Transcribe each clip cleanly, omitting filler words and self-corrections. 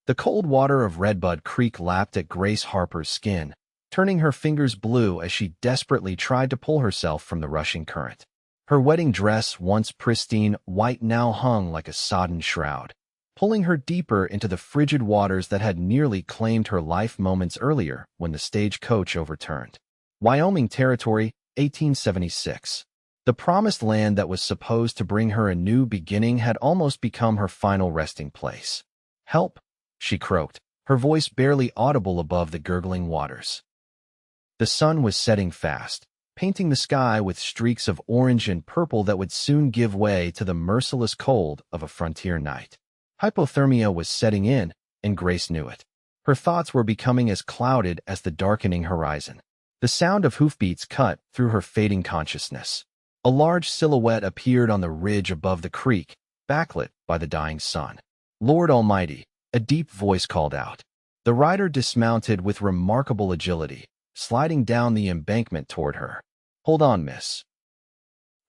The cold water of Redbud Creek lapped at Grace Harper's skin, turning her fingers blue as she desperately tried to pull herself from the rushing current. Her wedding dress, once pristine white, now hung like a sodden shroud, pulling her deeper into the frigid waters that had nearly claimed her life moments earlier when the stagecoach overturned. Wyoming Territory, 1876. The promised land that was supposed to bring her a new beginning had almost become her final resting place. "Help!" she croaked, her voice barely audible above the gurgling waters. The sun was setting fast, painting the sky with streaks of orange and purple that would soon give way to the merciless cold of a frontier night. Hypothermia was setting in, and Grace knew it. Her thoughts were becoming as clouded as the darkening horizon. The sound of hoofbeats cut through her fading consciousness. A large silhouette appeared on the ridge above the creek, backlit by the dying sun. "Lord Almighty," a deep voice called out. The rider dismounted with remarkable agility, sliding down the embankment toward her. "Hold on, miss."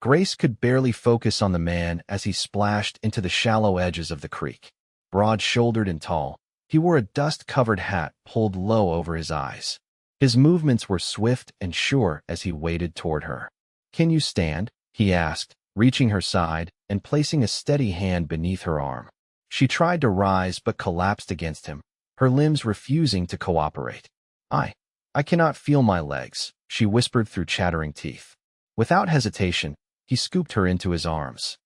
Grace could barely focus on the man as he splashed into the shallow edges of the creek. Broad-shouldered and tall, he wore a dust-covered hat pulled low over his eyes. His movements were swift and sure as he waded toward her. "Can you stand?" he asked, reaching her side and placing a steady hand beneath her arm. She tried to rise but collapsed against him, her limbs refusing to cooperate. I cannot feel my legs," she whispered through chattering teeth. Without hesitation, he scooped her into his arms.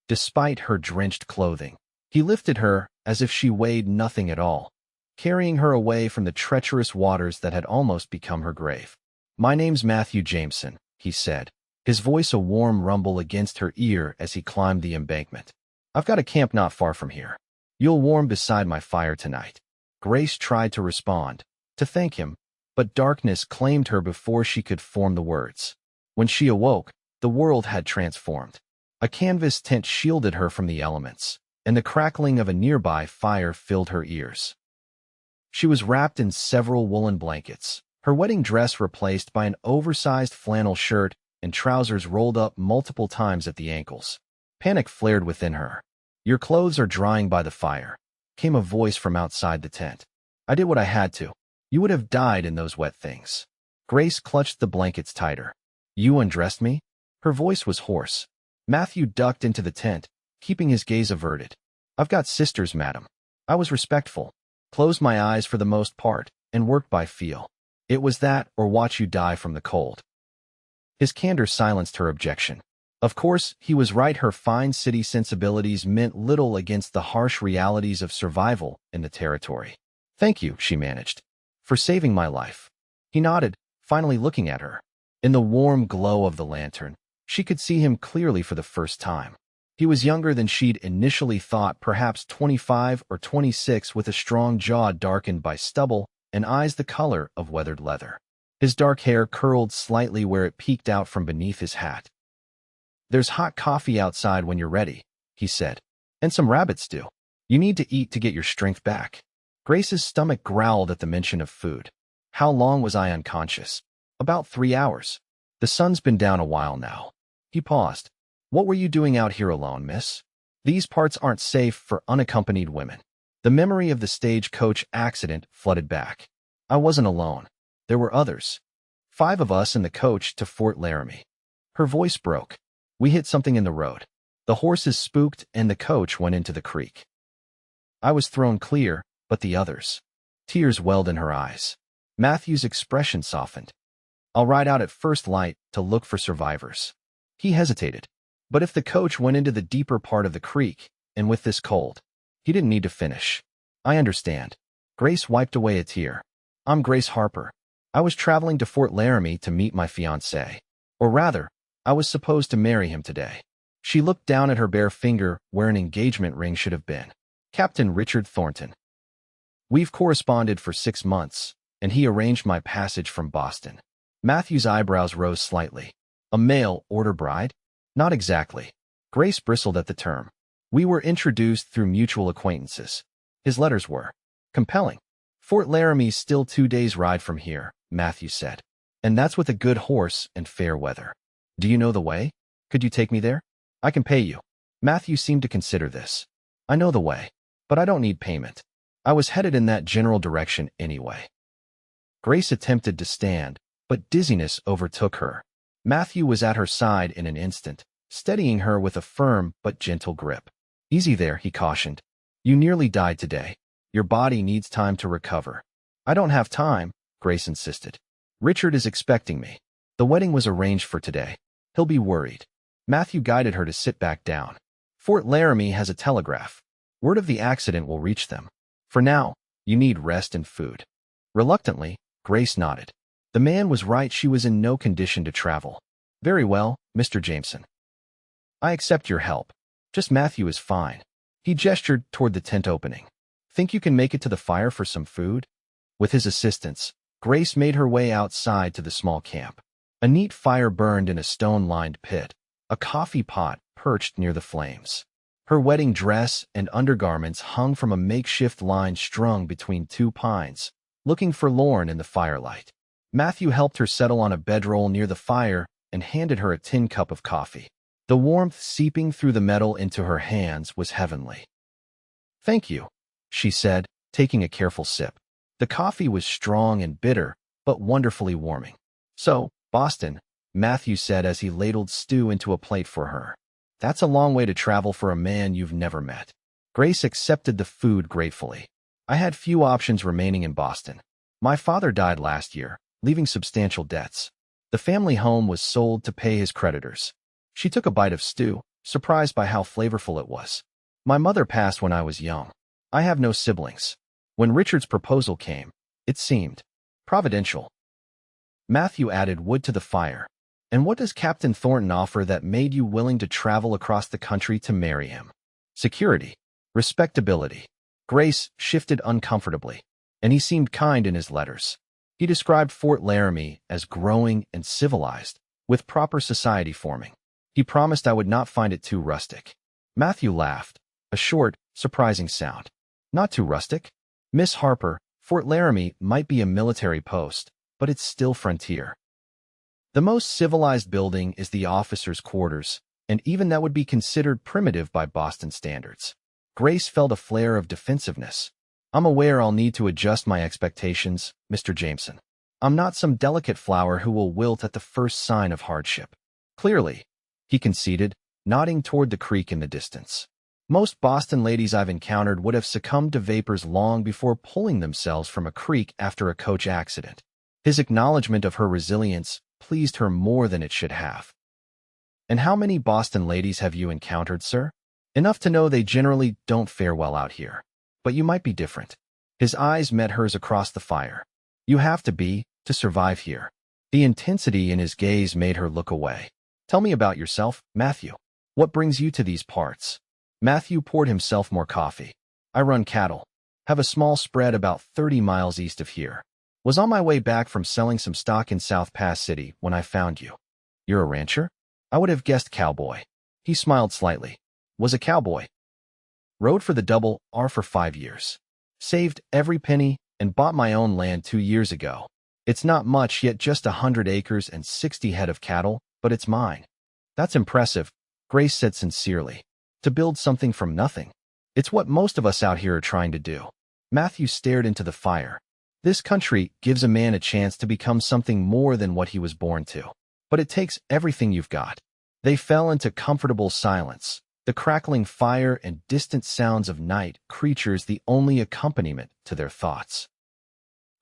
Despite her drenched clothing, he lifted her as if she weighed nothing at all, carrying her away from the treacherous waters that had almost become her grave. "My name's Matthew Jameson," he said, his voice a warm rumble against her ear as he climbed the embankment. "I've got a camp not far from here. You'll warm beside my fire tonight." Grace tried to respond, to thank him, but darkness claimed her before she could form the words. When she awoke, the world had transformed. A canvas tent shielded her from the elements, and the crackling of a nearby fire filled her ears. She was wrapped in several woolen blankets, her wedding dress replaced by an oversized flannel shirt and trousers rolled up multiple times at the ankles. Panic flared within her. "Your clothes are drying by the fire," came a voice from outside the tent. "I did what I had to. You would have died in those wet things." Grace clutched the blankets tighter. "You undressed me?" Her voice was hoarse. Matthew ducked into the tent, keeping his gaze averted. "I've got sisters, madam." I was respectful, closed my eyes for the most part, and worked by feel. It was that or watch you die from the cold. His candor silenced her objection. Of course, he was right. Her fine city sensibilities meant little against the harsh realities of survival in the territory. "Thank you," she managed, "for saving my life." He nodded, finally looking at her. In the warm glow of the lantern, she could see him clearly for the first time. He was younger than she'd initially thought, perhaps 25 or 26, with a strong jaw darkened by stubble and eyes the color of weathered leather. His dark hair curled slightly where it peeked out from beneath his hat. "There's hot coffee outside when you're ready," he said, "and some rabbit stew. You need to eat to get your strength back." Grace's stomach growled at the mention of food. How long was I unconscious? "About 3 hours. The sun's been down a while now." He paused. "What were you doing out here alone, miss? These parts aren't safe for unaccompanied women." The memory of the stagecoach accident flooded back. I wasn't alone. There were others. 5 of us in the coach to Fort Laramie. Her voice broke. "We hit something in the road. The horses spooked and the coach went into the creek. I was thrown clear, but the others." Tears welled in her eyes. Matthew's expression softened. "I'll ride out at first light to look for survivors." He hesitated. But if the coach went into the deeper part of the creek, and with this cold, he didn't need to finish. "I understand." Grace wiped away a tear. "I'm Grace Harper. I was traveling to Fort Laramie to meet my fiancé. Or rather, I was supposed to marry him today." She looked down at her bare finger where an engagement ring should have been. "Captain Richard Thornton. We've corresponded for 6 months, and he arranged my passage from Boston." Matthew's eyebrows rose slightly. "A mail-order bride?" "Not exactly." Grace bristled at the term. "We were introduced through mutual acquaintances." His letters were compelling. "Fort Laramie's still 2 days' ride from here," Matthew said. "And that's with a good horse and fair weather. Do you know the way? Could you take me there? I can pay you." Matthew seemed to consider this. "I know the way, but I don't need payment. I was headed in that general direction anyway. Grace attempted to stand, but dizziness overtook her. Matthew was at her side in an instant, steadying her with a firm but gentle grip. Easy there, he cautioned. You nearly died today. Your body needs time to recover. I don't have time, Grace insisted. Richard is expecting me. The wedding was arranged for today. He'll be worried. Matthew guided her to sit back down. Fort Laramie has a telegraph. Word of the accident will reach them. For now, you need rest and food. Reluctantly, Grace nodded. The man was right, she was in no condition to travel. Very well, Mr. Jameson. I accept your help. Just Matthew is fine. He gestured toward the tent opening. Think you can make it to the fire for some food? With his assistance, Grace made her way outside to the small camp. A neat fire burned in a stone-lined pit. A coffee pot perched near the flames. Her wedding dress and undergarments hung from a makeshift line strung between two pines, looking forlorn in the firelight. Matthew helped her settle on a bedroll near the fire and handed her a tin cup of coffee. The warmth seeping through the metal into her hands was heavenly. Thank you, she said, taking a careful sip. The coffee was strong and bitter, but wonderfully warming. So, Boston, Matthew said as he ladled stew into a plate for her. That's a long way to travel for a man you've never met. Grace accepted the food gratefully. I had few options remaining in Boston. My father died last year, leaving substantial debts. The family home was sold to pay his creditors. She took a bite of stew, surprised by how flavorful it was. My mother passed when I was young. I have no siblings. When Richard's proposal came, it seemed providential. Matthew added wood to the fire. And what does Captain Thornton offer that made you willing to travel across the country to marry him? Security. Respectability. Grace shifted uncomfortably, and he seemed kind in his letters. He described Fort Laramie as growing and civilized, with proper society forming. He promised I would not find it too rustic. Matthew laughed, a short, surprising sound. Not too rustic? Miss Harper, Fort Laramie might be a military post, but it's still frontier. The most civilized building is the officers' quarters, and even that would be considered primitive by Boston standards. Grace felt a flare of defensiveness. I'm aware I'll need to adjust my expectations, Mr. Jameson. I'm not some delicate flower who will wilt at the first sign of hardship. Clearly, he conceded, nodding toward the creek in the distance. Most Boston ladies I've encountered would have succumbed to vapors long before pulling themselves from a creek after a coach accident. His acknowledgement of her resilience pleased her more than it should have. And how many Boston ladies have you encountered, sir? Enough to know they generally don't fare well out here. But you might be different. His eyes met hers across the fire. You have to survive here. The intensity in his gaze made her look away. Tell me about yourself, Matthew. What brings you to these parts? Matthew poured himself more coffee. I run cattle. Have a small spread about 30 miles east of here. Was on my way back from selling some stock in South Pass City when I found you. You're a rancher? I would have guessed cowboy. He smiled slightly. Was a cowboy. Rode for the double R for 5 years. Saved every penny and bought my own land 2 years ago. It's not much, yet just 100 acres and 60 head of cattle, but it's mine. That's impressive, Grace said sincerely. To build something from nothing. It's what most of us out here are trying to do. Matthew stared into the fire. This country gives a man a chance to become something more than what he was born to. But it takes everything you've got. They fell into comfortable silence, the crackling fire and distant sounds of night creatures the only accompaniment to their thoughts.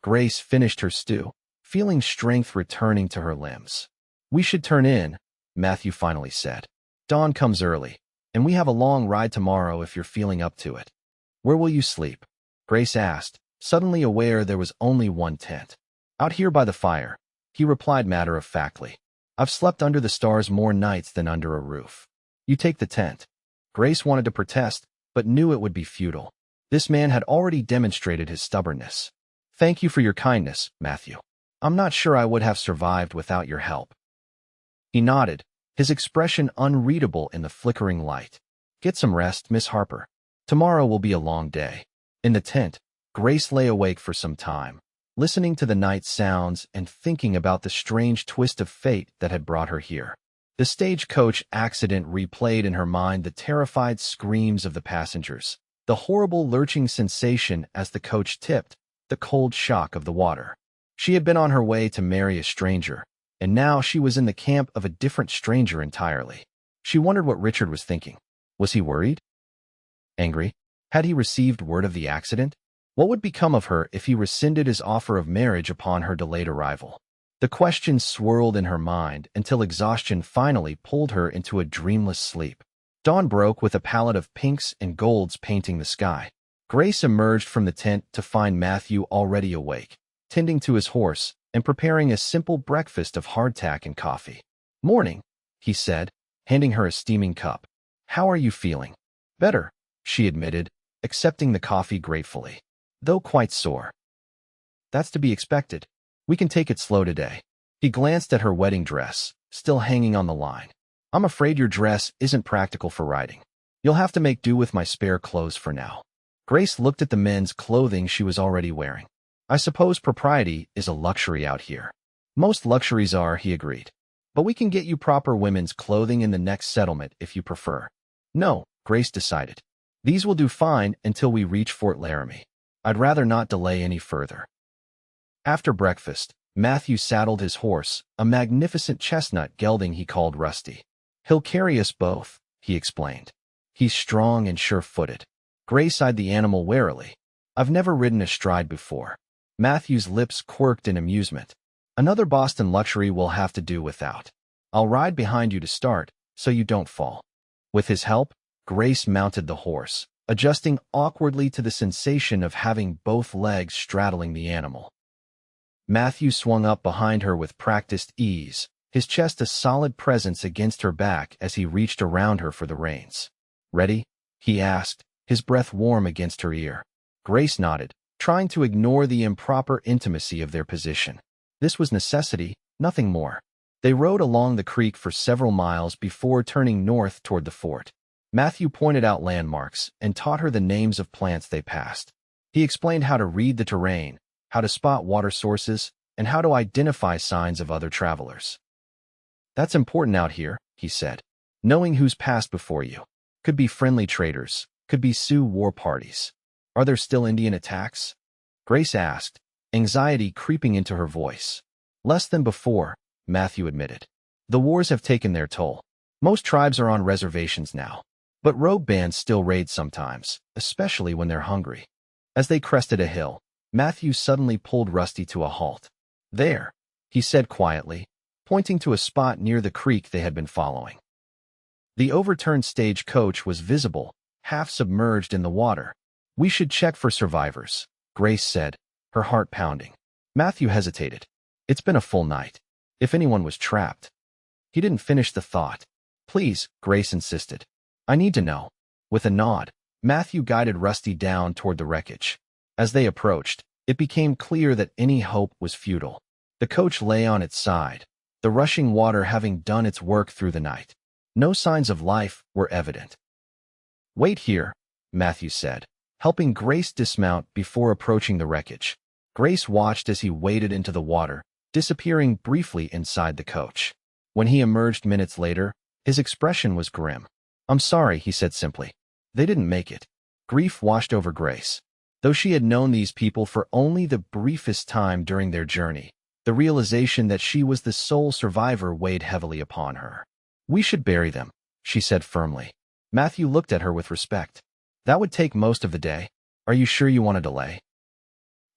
Grace finished her stew, feeling strength returning to her limbs. We should turn in, Matthew finally said. Dawn comes early, and we have a long ride tomorrow if you're feeling up to it. Where will you sleep? Grace asked, suddenly aware there was only one tent. Out here by the fire, he replied matter-of-factly. I've slept under the stars more nights than under a roof. You take the tent. Grace wanted to protest, but knew it would be futile. This man had already demonstrated his stubbornness. Thank you for your kindness, Matthew. I'm not sure I would have survived without your help. He nodded, his expression unreadable in the flickering light. Get some rest, Miss Harper. Tomorrow will be a long day. In the tent, Grace lay awake for some time, listening to the night sounds and thinking about the strange twist of fate that had brought her here. The stagecoach accident replayed in her mind the terrified screams of the passengers, The horrible lurching sensation as the coach tipped, the cold shock of the water. She had been on her way to marry a stranger, and now she was in the camp of a different stranger entirely. She wondered what Richard was thinking. Was he worried? Angry? Had he received word of the accident? What would become of her if he rescinded his offer of marriage upon her delayed arrival? The questions swirled in her mind until exhaustion finally pulled her into a dreamless sleep. Dawn broke with a palette of pinks and golds painting the sky. Grace emerged from the tent to find Matthew already awake, tending to his horse and preparing a simple breakfast of hardtack and coffee. "Morning," he said, handing her a steaming cup. "How are you feeling?" "Better," she admitted, accepting the coffee gratefully, though quite sore. "That's to be expected. We can take it slow today." He glanced at her wedding dress, still hanging on the line. "I'm afraid your dress isn't practical for riding. You'll have to make do with my spare clothes for now." Grace looked at the men's clothing she was already wearing. "I suppose propriety is a luxury out here." "Most luxuries are," he agreed. "But we can get you proper women's clothing in the next settlement if you prefer." "No," Grace decided. "These will do fine until we reach Fort Laramie. I'd rather not delay any further." After breakfast, Matthew saddled his horse, a magnificent chestnut gelding he called Rusty. "He'll carry us both," he explained. "He's strong and sure-footed." Grace eyed the animal warily. "I've never ridden astride before." Matthew's lips quirked in amusement. "Another Boston luxury we'll have to do without. I'll ride behind you to start, so you don't fall." With his help, Grace mounted the horse, adjusting awkwardly to the sensation of having both legs straddling the animal. Matthew swung up behind her with practiced ease, his chest a solid presence against her back as he reached around her for the reins. "Ready?" he asked, his breath warm against her ear. Grace nodded, trying to ignore the improper intimacy of their position. This was necessity, nothing more. They rode along the creek for several miles before turning north toward the fort. Matthew pointed out landmarks and taught her the names of plants they passed. He explained how to read the terrain, how to spot water sources, and how to identify signs of other travelers. "That's important out here," he said. "Knowing who's passed before you. Could be friendly traders, could be Sioux war parties. Are there still Indian attacks?" Grace asked, anxiety creeping into her voice. "Less than before," Matthew admitted. "The wars have taken their toll. Most tribes are on reservations now. But rogue bands still raid sometimes, especially when they're hungry." As they crested a hill, Matthew suddenly pulled Rusty to a halt. "There," he said quietly, pointing to a spot near the creek they had been following. The overturned stagecoach was visible, half submerged in the water. "We should check for survivors," Grace said, her heart pounding. Matthew hesitated. "It's been a full night. If anyone was trapped." He didn't finish the thought. "Please," Grace insisted. "I need to know." With a nod, Matthew guided Rusty down toward the wreckage. As they approached, it became clear that any hope was futile. The coach lay on its side, the rushing water having done its work through the night. No signs of life were evident. "Wait here," Matthew said, helping Grace dismount before approaching the wreckage. Grace watched as he waded into the water, disappearing briefly inside the coach. When he emerged minutes later, his expression was grim. "I'm sorry," he said simply. "They didn't make it." Grief washed over Grace. Though she had known these people for only the briefest time during their journey, the realization that she was the sole survivor weighed heavily upon her. "We should bury them," she said firmly. Matthew looked at her with respect. "That would take most of the day. Are you sure you want to delay?"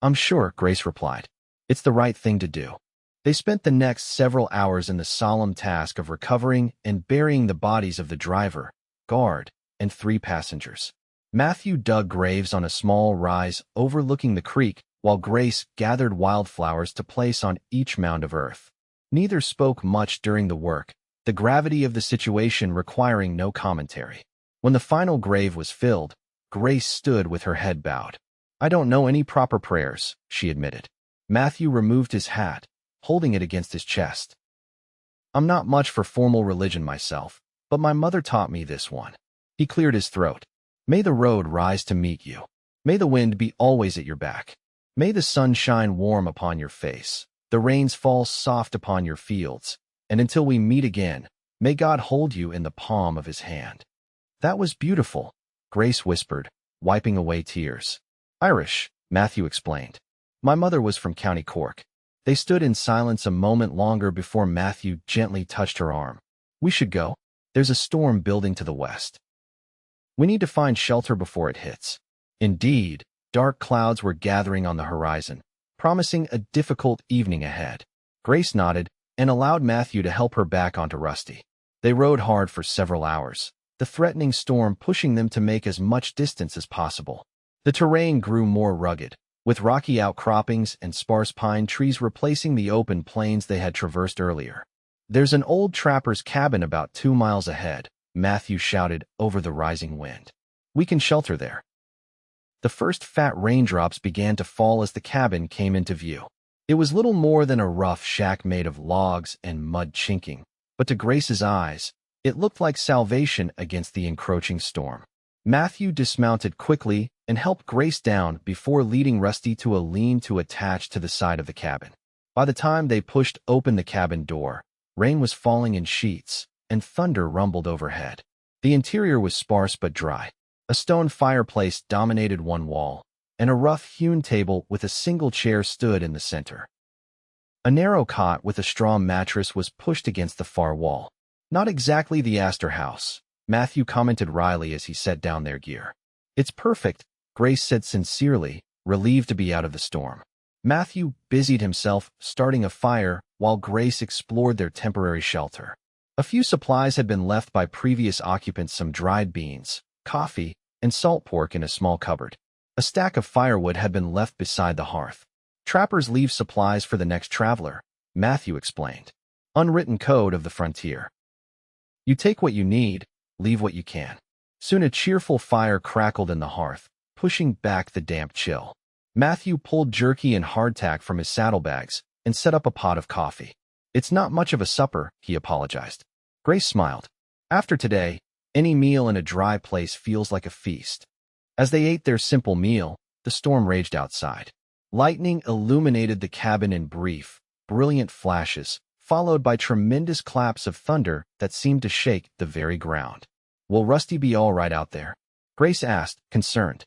"I'm sure," Grace replied. "It's the right thing to do." They spent the next several hours in the solemn task of recovering and burying the bodies of the driver, guard, and 3 passengers. Matthew dug graves on a small rise overlooking the creek, while Grace gathered wildflowers to place on each mound of earth. Neither spoke much during the work, the gravity of the situation requiring no commentary. When the final grave was filled, Grace stood with her head bowed. "I don't know any proper prayers," she admitted. Matthew removed his hat, holding it against his chest. "I'm not much for formal religion myself, but my mother taught me this one." He cleared his throat. "May the road rise to meet you. May the wind be always at your back. May the sun shine warm upon your face, the rains fall soft upon your fields, and until we meet again, may God hold you in the palm of his hand." "That was beautiful," Grace whispered, wiping away tears. Irish, Matthew explained. My mother was from County Cork. They stood in silence a moment longer before Matthew gently touched her arm. We should go. There's a storm building to the west. We need to find shelter before it hits. Indeed, dark clouds were gathering on the horizon, promising a difficult evening ahead. Grace nodded and allowed Matthew to help her back onto Rusty. They rode hard for several hours, the threatening storm pushing them to make as much distance as possible. The terrain grew more rugged, with rocky outcroppings and sparse pine trees replacing the open plains they had traversed earlier. There's an old trapper's cabin about 2 miles ahead, Matthew shouted over the rising wind. We can shelter there. The first fat raindrops began to fall as the cabin came into view. It was little more than a rough shack made of logs and mud chinking, but to Grace's eyes, it looked like salvation against the encroaching storm. Matthew dismounted quickly and helped Grace down before leading Rusty to a lean-to attached to the side of the cabin. By the time they pushed open the cabin door, rain was falling in sheets, and thunder rumbled overhead. The interior was sparse but dry. A stone fireplace dominated one wall, and a rough-hewn table with a single chair stood in the center. A narrow cot with a straw mattress was pushed against the far wall. Not exactly the Astor house, Matthew commented wryly as he set down their gear. It's perfect, Grace said sincerely, relieved to be out of the storm. Matthew busied himself starting a fire while Grace explored their temporary shelter. A few supplies had been left by previous occupants, some dried beans, coffee, and salt pork in a small cupboard. A stack of firewood had been left beside the hearth. Trappers leave supplies for the next traveler, Matthew explained. Unwritten code of the frontier. You take what you need, leave what you can. Soon a cheerful fire crackled in the hearth, pushing back the damp chill. Matthew pulled jerky and hardtack from his saddlebags and set up a pot of coffee. It's not much of a supper, he apologized. Grace smiled. After today, any meal in a dry place feels like a feast. As they ate their simple meal, the storm raged outside. Lightning illuminated the cabin in brief, brilliant flashes, followed by tremendous claps of thunder that seemed to shake the very ground. Will Rusty be all right out there? Grace asked, concerned.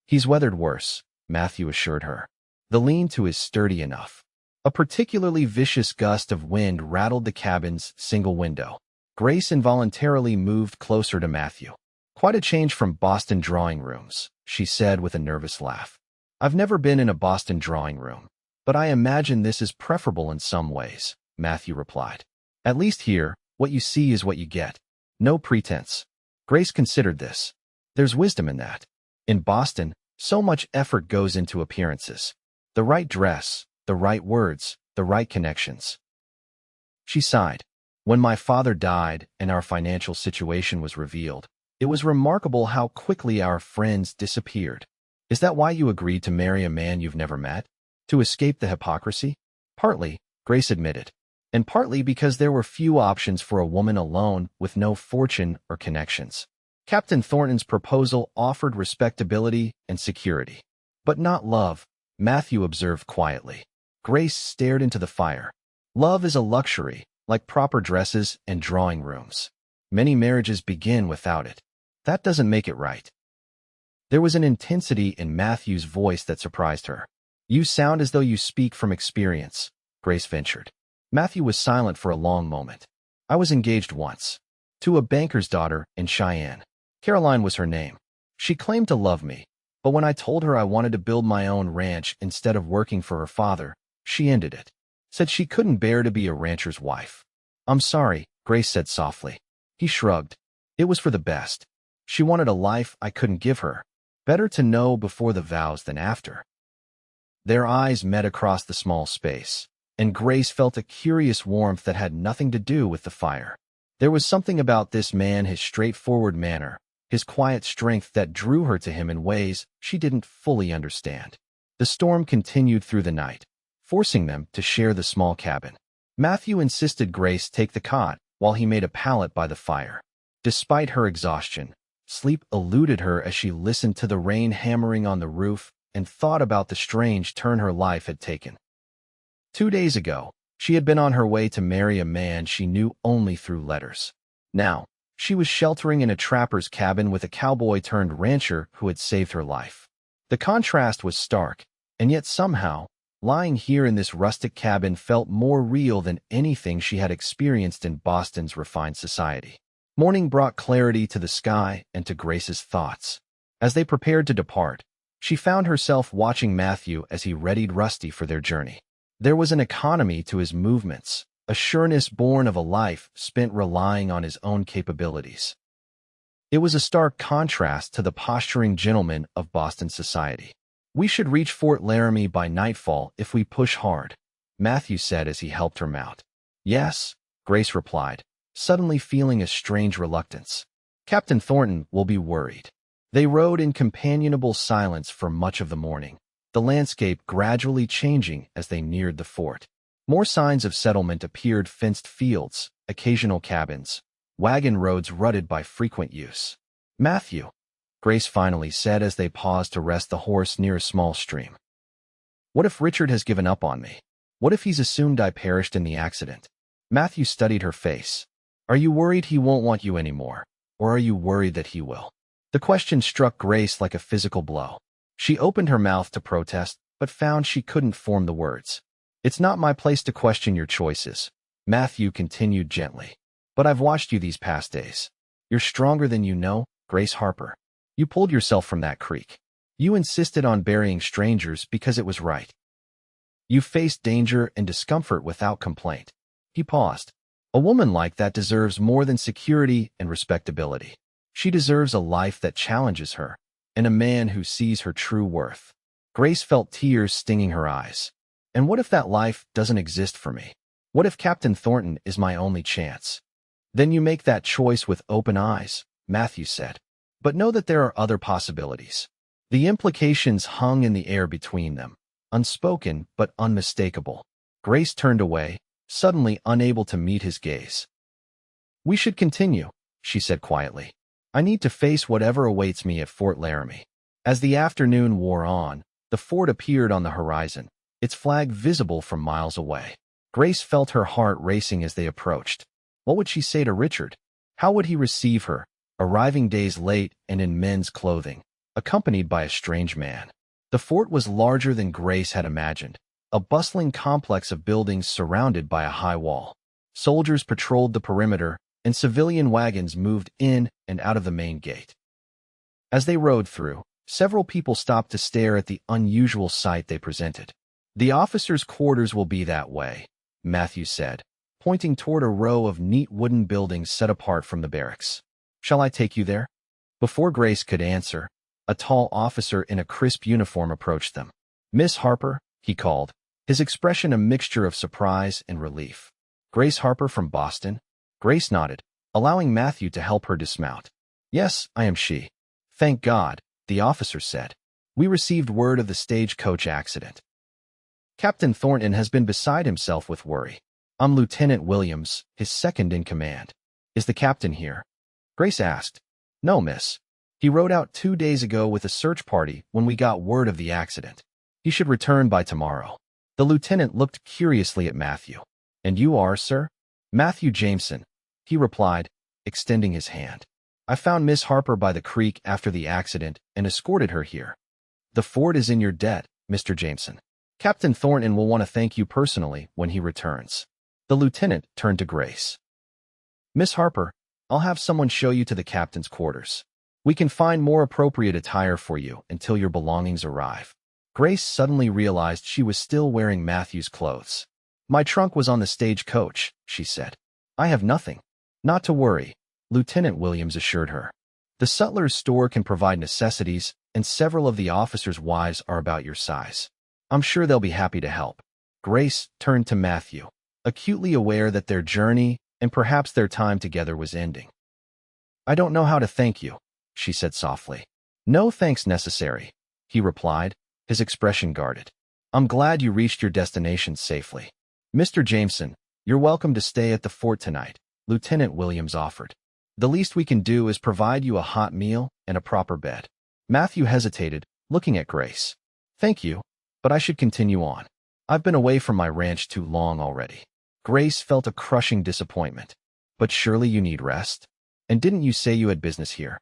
He's weathered worse, Matthew assured her. The lean-to is sturdy enough. A particularly vicious gust of wind rattled the cabin's single window. Grace involuntarily moved closer to Matthew. Quite a change from Boston drawing rooms, she said with a nervous laugh. I've never been in a Boston drawing room, but I imagine this is preferable in some ways, Matthew replied. At least here, what you see is what you get. No pretense. Grace considered this. There's wisdom in that. In Boston, so much effort goes into appearances. The right dress, the right words, the right connections. She sighed. When my father died and our financial situation was revealed, it was remarkable how quickly our friends disappeared. Is that why you agreed to marry a man you've never met? To escape the hypocrisy? Partly, Grace admitted, and partly because there were few options for a woman alone with no fortune or connections. Captain Thornton's proposal offered respectability and security, but not love, Matthew observed quietly. Grace stared into the fire. Love is a luxury, like proper dresses and drawing rooms. Many marriages begin without it. That doesn't make it right. There was an intensity in Matthew's voice that surprised her. You sound as though you speak from experience, Grace ventured. Matthew was silent for a long moment. I was engaged once. To a banker's daughter in Cheyenne. Caroline was her name. She claimed to love me, but when I told her I wanted to build my own ranch instead of working for her father, she ended it. Said she couldn't bear to be a rancher's wife. I'm sorry, Grace said softly. He shrugged. It was for the best. She wanted a life I couldn't give her. Better to know before the vows than after. Their eyes met across the small space, and Grace felt a curious warmth that had nothing to do with the fire. There was something about this man, his straightforward manner, his quiet strength that drew her to him in ways she didn't fully understand. The storm continued through the night, forcing them to share the small cabin. Matthew insisted Grace take the cot while he made a pallet by the fire. Despite her exhaustion, sleep eluded her as she listened to the rain hammering on the roof and thought about the strange turn her life had taken. 2 days ago, she had been on her way to marry a man she knew only through letters. Now, She was sheltering in a trapper's cabin with a cowboy-turned-rancher who had saved her life. The contrast was stark, and yet somehow, lying here in this rustic cabin felt more real than anything she had experienced in Boston's refined society. Morning brought clarity to the sky and to Grace's thoughts. As they prepared to depart, she found herself watching Matthew as he readied Rusty for their journey. There was an economy to his movements, a sureness born of a life spent relying on his own capabilities. It was a stark contrast to the posturing gentleman of Boston society. "We should reach Fort Laramie by nightfall if we push hard," Matthew said as he helped her mount. "Yes," Grace replied, suddenly feeling a strange reluctance. "Captain Thornton will be worried." They rode in companionable silence for much of the morning, the landscape gradually changing as they neared the fort. More signs of settlement appeared: fenced fields, occasional cabins, wagon roads rutted by frequent use. "Matthew," Grace finally said as they paused to rest the horse near a small stream. "What if Richard has given up on me? What if he's assumed I perished in the accident?" Matthew studied her face. "Are you worried he won't want you anymore, or are you worried that he will?" The question struck Grace like a physical blow. She opened her mouth to protest, but found she couldn't form the words. "It's not my place to question your choices," Matthew continued gently. "But I've watched you these past days. You're stronger than you know, Grace Harper. You pulled yourself from that creek. You insisted on burying strangers because it was right. You faced danger and discomfort without complaint." He paused. "A woman like that deserves more than security and respectability. She deserves a life that challenges her, and a man who sees her true worth." Grace felt tears stinging her eyes. "And what if that life doesn't exist for me? What if Captain Thornton is my only chance?" "Then you make that choice with open eyes," Matthew said. "But know that there are other possibilities." The implications hung in the air between them, unspoken but unmistakable. Grace turned away, suddenly unable to meet his gaze. "We should continue," she said quietly. "I need to face whatever awaits me at Fort Laramie." As the afternoon wore on, the fort appeared on the horizon, its flag visible from miles away. Grace felt her heart racing as they approached. What would she say to Richard? How would he receive her, arriving days late and in men's clothing, accompanied by a strange man? The fort was larger than Grace had imagined, a bustling complex of buildings surrounded by a high wall. Soldiers patrolled the perimeter, and civilian wagons moved in and out of the main gate. As they rode through, several people stopped to stare at the unusual sight they presented. "The officers' quarters will be that way," Matthew said, pointing toward a row of neat wooden buildings set apart from the barracks. "Shall I take you there?" Before Grace could answer, a tall officer in a crisp uniform approached them. "Miss Harper," he called, his expression a mixture of surprise and relief. "Grace Harper from Boston?" Grace nodded, allowing Matthew to help her dismount. "Yes, I am she." "Thank God," the officer said. "We received word of the stagecoach accident. Captain Thornton has been beside himself with worry. I'm Lieutenant Williams, his second in command." "Is the captain here?" Grace asked. "No, miss. He rode out 2 days ago with a search party when we got word of the accident. He should return by tomorrow." The lieutenant looked curiously at Matthew. "And you are, sir?" "Matthew Jameson," he replied, extending his hand. "I found Miss Harper by the creek after the accident and escorted her here." "The fort is in your debt, Mr. Jameson. Captain Thornton will want to thank you personally when he returns." The lieutenant turned to Grace. "Miss Harper, I'll have someone show you to the captain's quarters. We can find more appropriate attire for you until your belongings arrive." Grace suddenly realized she was still wearing Matthew's clothes. "My trunk was on the stagecoach," she said. "I have nothing." "Not to worry," Lieutenant Williams assured her. "The sutler's store can provide necessities, and several of the officers' wives are about your size. I'm sure they'll be happy to help." Grace turned to Matthew, acutely aware that their journey and perhaps their time together was ending. "I don't know how to thank you," she said softly. "No thanks necessary," he replied, his expression guarded. "I'm glad you reached your destination safely. Mr. Jameson, you're welcome to stay at the fort tonight," Lieutenant Williams offered. "The least we can do is provide you a hot meal and a proper bed." Matthew hesitated, looking at Grace. "Thank you, but I should continue on. I've been away from my ranch too long already." Grace felt a crushing disappointment. "But surely you need rest?" And didn't you say you had business here?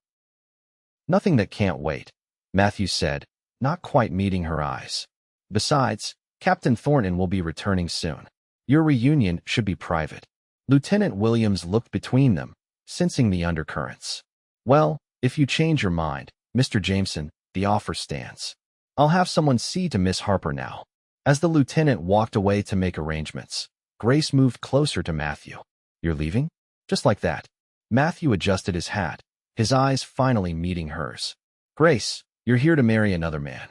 Nothing that can't wait, Matthew said, not quite meeting her eyes. Besides, Captain Thornton will be returning soon. Your reunion should be private. Lieutenant Williams looked between them, sensing the undercurrents. Well, if you change your mind, Mr. Jameson, the offer stands. I'll have someone see to Miss Harper now. As the lieutenant walked away to make arrangements, Grace moved closer to Matthew. You're leaving? Just like that. Matthew adjusted his hat, his eyes finally meeting hers. Grace, you're here to marry another man.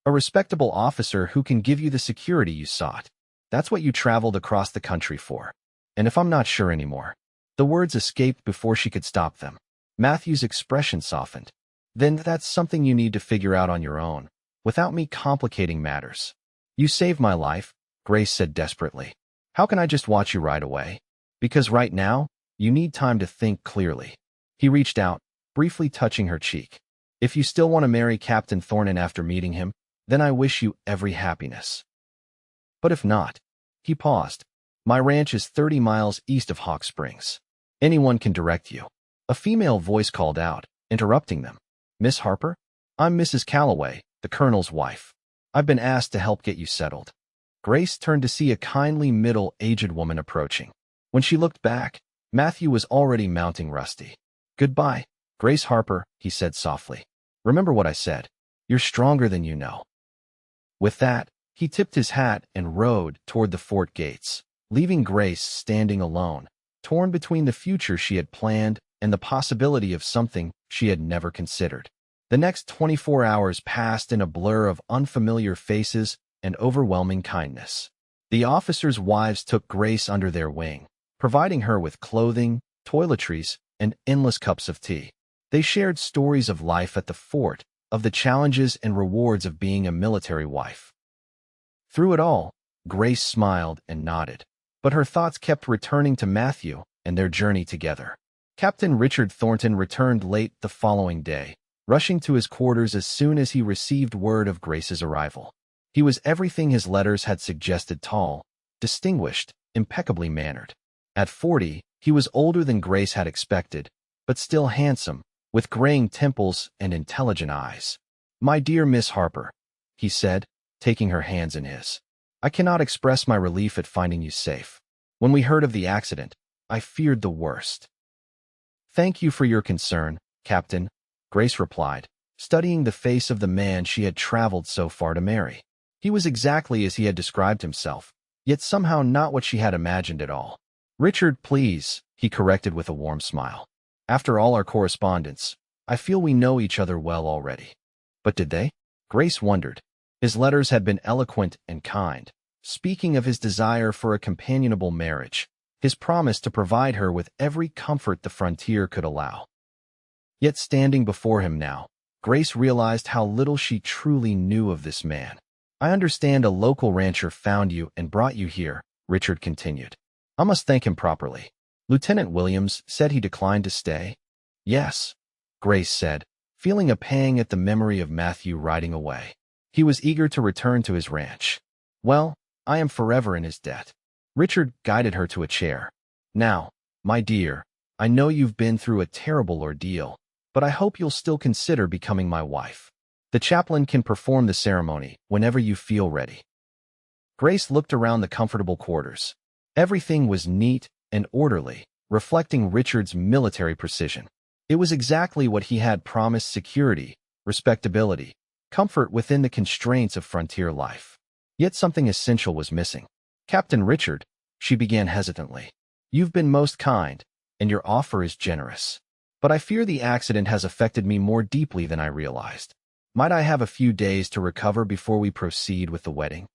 A respectable officer who can give you the security you sought. That's what you traveled across the country for. And if I'm not sure anymore. The words escaped before she could stop them. Matthew's expression softened. Then that's something you need to figure out on your own, without me complicating matters. You saved my life, Grace said desperately. How can I just watch you right away? Because right now, you need time to think clearly. He reached out, briefly touching her cheek. If you still want to marry Captain Thornton after meeting him, then I wish you every happiness. But if not, he paused. My ranch is 30 miles east of Hawk Springs. Anyone can direct you. A female voice called out, interrupting them. Miss Harper? I'm Mrs. Calloway, the colonel's wife. I've been asked to help get you settled. Grace turned to see a kindly middle-aged woman approaching. When she looked back, Matthew was already mounting Rusty. Goodbye, Grace Harper, he said softly. Remember what I said. You're stronger than you know. With that, he tipped his hat and rode toward the fort gates, leaving Grace standing alone, torn between the future she had planned and the possibility of something she had never considered. The next 24 hours passed in a blur of unfamiliar faces and overwhelming kindness. The officers' wives took Grace under their wing, providing her with clothing, toiletries, and endless cups of tea. They shared stories of life at the fort, of the challenges and rewards of being a military wife. Through it all, Grace smiled and nodded, but her thoughts kept returning to Matthew and their journey together. Captain Richard Thornton returned late the following day, rushing to his quarters as soon as he received word of Grace's arrival. He was everything his letters had suggested: tall, distinguished, impeccably mannered. At 40, he was older than Grace had expected, but still handsome, with graying temples and intelligent eyes. My dear Miss Harper, he said, taking her hands in his. I cannot express my relief at finding you safe. When we heard of the accident, I feared the worst. Thank you for your concern, Captain, Grace replied, studying the face of the man she had traveled so far to marry. He was exactly as he had described himself, yet somehow not what she had imagined at all. Richard, please, he corrected with a warm smile. After all our correspondence, I feel we know each other well already. But did they? Grace wondered. His letters had been eloquent and kind, speaking of his desire for a companionable marriage, his promise to provide her with every comfort the frontier could allow. Yet standing before him now, Grace realized how little she truly knew of this man. I understand a local rancher found you and brought you here, Richard continued. I must thank him properly. Lieutenant Williams said he declined to stay. Yes, Grace said, feeling a pang at the memory of Matthew riding away. He was eager to return to his ranch. Well, I am forever in his debt. Richard guided her to a chair. Now, my dear, I know you've been through a terrible ordeal, but I hope you'll still consider becoming my wife. The chaplain can perform the ceremony whenever you feel ready. Grace looked around the comfortable quarters. Everything was neat and orderly, reflecting Richard's military precision. It was exactly what he had promised: security, respectability, comfort within the constraints of frontier life. Yet something essential was missing. Captain Richard, she began hesitantly. You've been most kind, and your offer is generous. But I fear the accident has affected me more deeply than I realized. Might I have a few days to recover before we proceed with the wedding?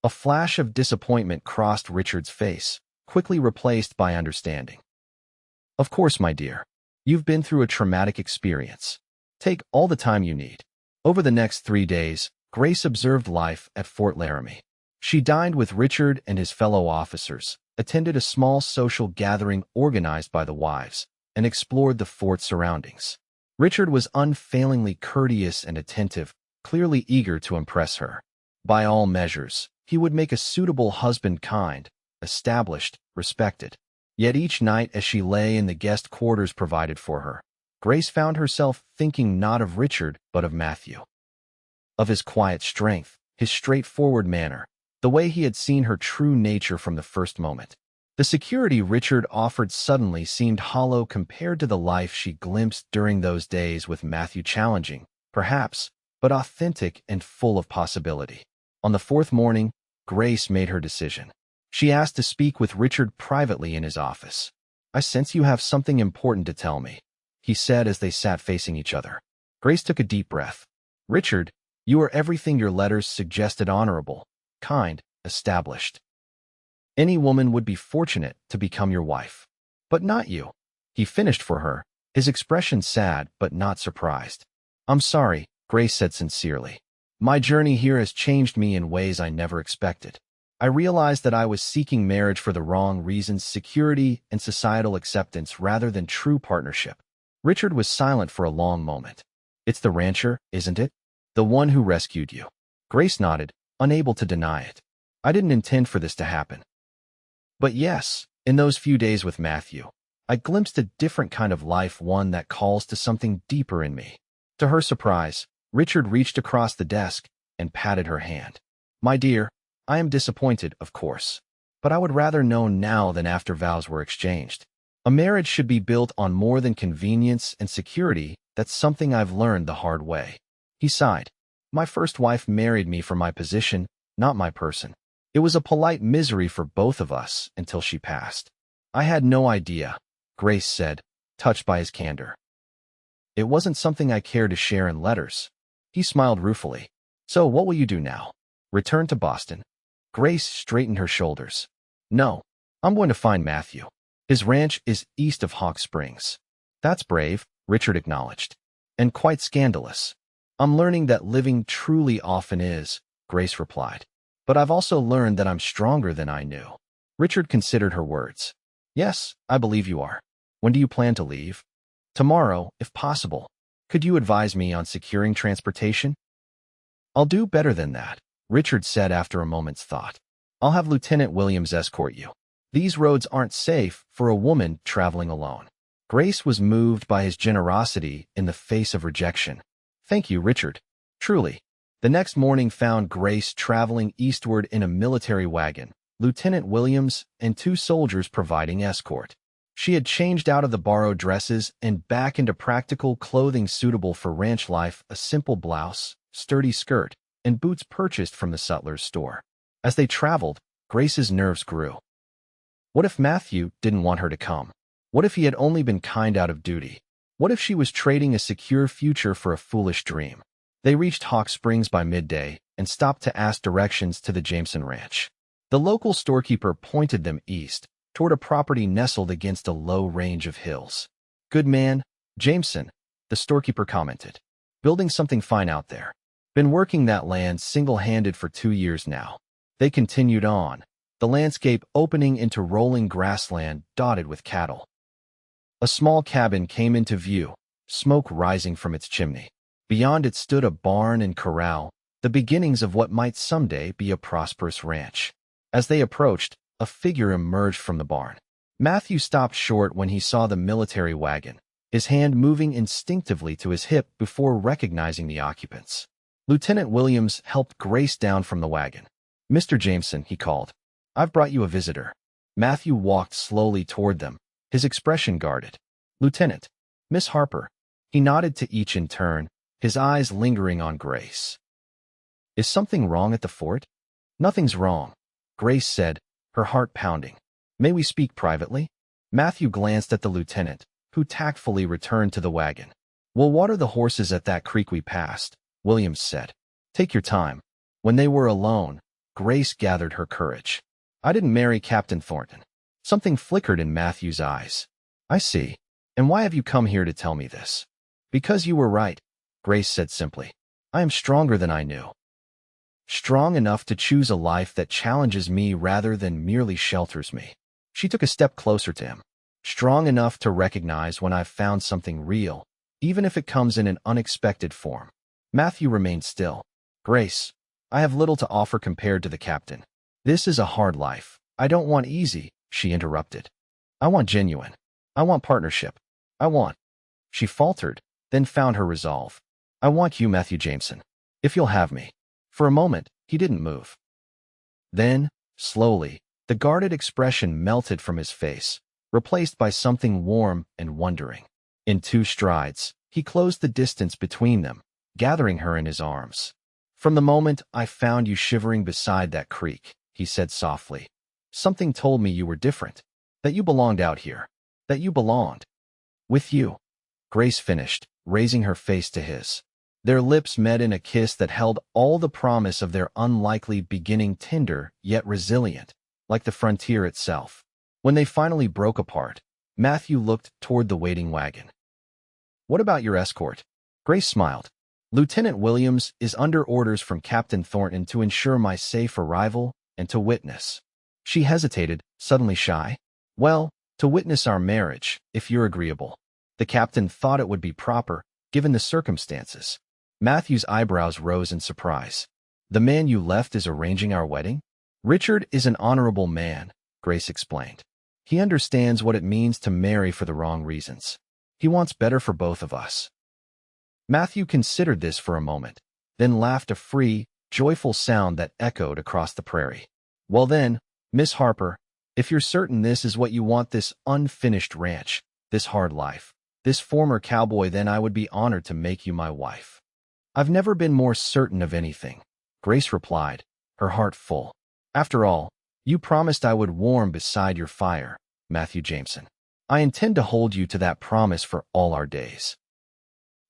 A flash of disappointment crossed Richard's face, quickly replaced by understanding. Of course, my dear. You've been through a traumatic experience. Take all the time you need. Over the next 3 days, Grace observed life at Fort Laramie. She dined with Richard and his fellow officers, attended a small social gathering organized by the wives, and explored the fort's surroundings. Richard was unfailingly courteous and attentive, clearly eager to impress her. By all measures, he would make a suitable husband: kind, established, respected. Yet each night as she lay in the guest quarters provided for her, Grace found herself thinking not of Richard but of Matthew. Of his quiet strength, his straightforward manner, the way he had seen her true nature from the first moment. The security Richard offered suddenly seemed hollow compared to the life she glimpsed during those days with Matthew, challenging, perhaps, but authentic and full of possibility. On the fourth morning, Grace made her decision. She asked to speak with Richard privately in his office. "I sense you have something important to tell me," he said as they sat facing each other. Grace took a deep breath. "Richard, you are everything your letters suggested: honorable, kind, established. Any woman would be fortunate to become your wife. But not you." He finished for her, his expression sad but not surprised. "I'm sorry," Grace said sincerely. "My journey here has changed me in ways I never expected. I realized that I was seeking marriage for the wrong reasons: security and societal acceptance rather than true partnership." Richard was silent for a long moment. "It's the rancher, isn't it? The one who rescued you?" Grace nodded, unable to deny it. "I didn't intend for this to happen. But yes, in those few days with Matthew, I glimpsed a different kind of life, one that calls to something deeper in me." To her surprise, Richard reached across the desk and patted her hand. "My dear, I am disappointed, of course, but I would rather know now than after vows were exchanged. A marriage should be built on more than convenience and security. That's something I've learned the hard way." He sighed. "My first wife married me for my position, not my person. It was a polite misery for both of us until she passed." "I had no idea," Grace said, touched by his candor. "It wasn't something I cared to share in letters." He smiled ruefully. "So what will you do now? Return to Boston?" Grace straightened her shoulders. "No, I'm going to find Matthew. His ranch is east of Hawk Springs." "That's brave," Richard acknowledged, "and quite scandalous." "I'm learning that living truly often is," Grace replied. "But I've also learned that I'm stronger than I knew." Richard considered her words. "Yes, I believe you are. When do you plan to leave?" "Tomorrow, if possible. Could you advise me on securing transportation?" "I'll do better than that," Richard said after a moment's thought. "I'll have Lieutenant Williams escort you. These roads aren't safe for a woman traveling alone." Grace was moved by his generosity in the face of rejection. "Thank you, Richard. Truly." The next morning found Grace traveling eastward in a military wagon, Lieutenant Williams and 2 soldiers providing escort. She had changed out of the borrowed dresses and back into practical clothing suitable for ranch life: a simple blouse, sturdy skirt, and boots purchased from the sutler's store. As they traveled, Grace's nerves grew. What if Matthew didn't want her to come? What if he had only been kind out of duty? What if she was trading a secure future for a foolish dream? They reached Hawk Springs by midday and stopped to ask directions to the Jameson ranch. The local storekeeper pointed them east, toward a property nestled against a low range of hills. "Good man, Jameson," the storekeeper commented. "Building something fine out there. Been working that land single-handed for 2 years now." They continued on, the landscape opening into rolling grassland dotted with cattle. A small cabin came into view, smoke rising from its chimney. Beyond it stood a barn and corral, the beginnings of what might someday be a prosperous ranch. As they approached, a figure emerged from the barn. Matthew stopped short when he saw the military wagon, his hand moving instinctively to his hip before recognizing the occupants. Lieutenant Williams helped Grace down from the wagon. "Mr. Jameson," he called, "I've brought you a visitor." Matthew walked slowly toward them, his expression guarded. "Lieutenant, Miss Harper." He nodded to each in turn, his eyes lingering on Grace. "Is something wrong at the fort?" "Nothing's wrong," Grace said, her heart pounding. "May we speak privately?" Matthew glanced at the lieutenant, who tactfully returned to the wagon. "We'll water the horses at that creek we passed," Williams said. "Take your time." When they were alone, Grace gathered her courage. "I didn't marry Captain Thornton." Something flickered in Matthew's eyes. "I see. And why have you come here to tell me this?" "Because you were right," Grace said simply. "I am stronger than I knew. Strong enough to choose a life that challenges me rather than merely shelters me." She took a step closer to him. "Strong enough to recognize when I've found something real, even if it comes in an unexpected form." Matthew remained still. "Grace, I have little to offer compared to the captain. This is a hard life. I don't want easy," she interrupted. I want genuine. I want partnership. I want. She faltered, then found her resolve. I want you, Matthew Jameson. If you'll have me. For a moment, he didn't move. Then, slowly, the guarded expression melted from his face, replaced by something warm and wondering. In 2 strides, he closed the distance between them, gathering her in his arms. From the moment I found you shivering beside that creek, he said softly, something told me you were different, that you belonged out here, that you belonged. With you. Grace finished, raising her face to his. Their lips met in a kiss that held all the promise of their unlikely beginning, tender yet resilient, like the frontier itself. When they finally broke apart, Matthew looked toward the waiting wagon. What about your escort? Grace smiled. Lieutenant Williams is under orders from Captain Thornton to ensure my safe arrival and to witness. She hesitated, suddenly shy. Well, to witness our marriage, if you're agreeable. The captain thought it would be proper, given the circumstances. Matthew's eyebrows rose in surprise. The man you left is arranging our wedding? Richard is an honorable man, Grace explained. He understands what it means to marry for the wrong reasons. He wants better for both of us. Matthew considered this for a moment, then laughed a free, joyful sound that echoed across the prairie. Well then, Miss Harper, if you're certain this is what you want, this unfinished ranch, this hard life, this former cowboy, then I would be honored to make you my wife. I've never been more certain of anything, Grace replied, her heart full. After all, you promised I would warm beside your fire, Matthew Jameson. I intend to hold you to that promise for all our days.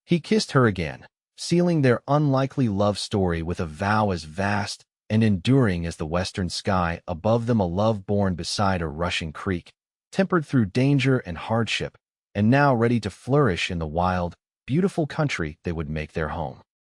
He kissed her again, sealing their unlikely love story with a vow as vast and enduring as the western sky above them, a love born beside a rushing creek, tempered through danger and hardship, and now ready to flourish in the wild, beautiful country they would make their home.